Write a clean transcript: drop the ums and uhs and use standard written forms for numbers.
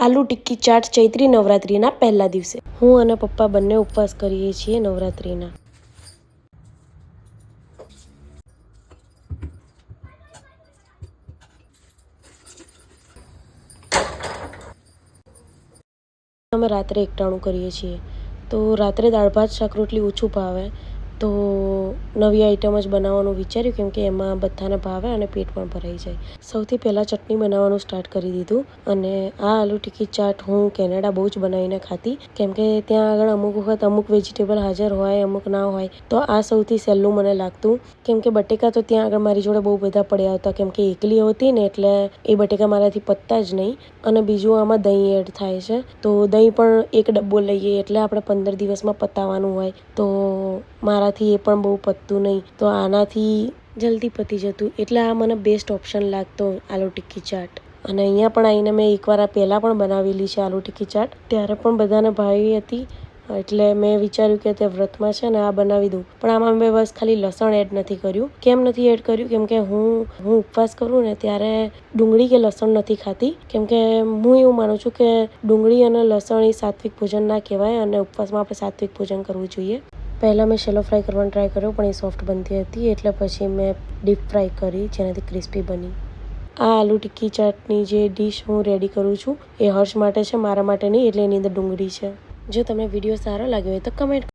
આલુ ટિક્કી ચાટ ચૈત્રી નવરાત્રિના પહેલા દિવસે હું અને પપ્પા બંને ઉપવાસ કરીએ છીએ નવરાત્રિના. અમે રાત્રે એકટાણું કરીએ છીએ. તો રાત્રે દાળ ભાત શાક રોટલી ઓછું ભાવે, તો નવી આઈટમ જ બનાવવાનું વિચાર્યું, કેમ કે એમાં બધાને ભાવે અને પેટ પણ ભરાઈ જાય. સૌથી પહેલાં ચટણી બનાવવાનું સ્ટાર્ટ કરી દીધું. અને આ આલુ ટિક્કી ચાટ હું કેનેડા બહુ જ બનાવીને ખાતી, કેમ કે ત્યાં આગળ અમુક વખત અમુક વેજીટેબલ હાજર હોય, અમુક ના હોય. તો આ સૌથી સહેલું મને લાગતું, કેમ કે બટેકા તો ત્યાં આગળ મારી જોડે બહુ બધા પડ્યા હતા, કેમ કે એકલી હતી ને એટલે એ બટેકા મારાથી પતતા જ નહીં. અને બીજું આમાં દહીં એડ થાય છે, તો દહીં પણ એક ડબ્બો લઈએ એટલે આપણે 15 દિવસમાં પતાવવાનું હોય, તો મારાથી એ પણ બહુ પતતું નહીં. તો આનાથી જલ્દી પતી જતું, એટલે આ મને બેસ્ટ ઓપ્શન લાગતો આલુ ટિક્કી ચાટ. અને અહીંયા પણ આવીને મેં એકવાર આ પહેલાં પણ બનાવેલી છે આલુ ટિક્કી ચાટ, ત્યારે પણ બધાને ભાવી હતી. એટલે મેં વિચાર્યું કે તે વ્રતમાં છે ને આ બનાવી દઉં. પણ આમાં મેં બસ ખાલી લસણ એડ નથી કર્યું. કેમ નથી એડ કર્યું? કેમ કે હું ઉપવાસ કરું ને ત્યારે ડુંગળી કે લસણ નથી ખાતી, કેમ કે હું એવું માનું છું કે ડુંગળી અને લસણ એ સાત્વિક ભોજન ના કહેવાય, અને ઉપવાસમાં આપણે સાત્વિક ભોજન કરવું જોઈએ. પહેલાં મેં શેલો ફ્રાય કરવાનો ટ્રાય કર્યો, પણ એ સોફ્ટ બનતી હતી, એટલે પછી મેં ડીપ ફ્રાય કરી, જેનાથી ક્રિસ્પી બની. આ આલુ ટિક્કી ચાટની જે ડીશ હું રેડી કરું છું એ હર્ષ માટે છે, મારા માટે નહીં, એટલે એની અંદર ડુંગળી છે. જો તમને વિડીયો સારો લાગ્યો હોય તો કમેન્ટ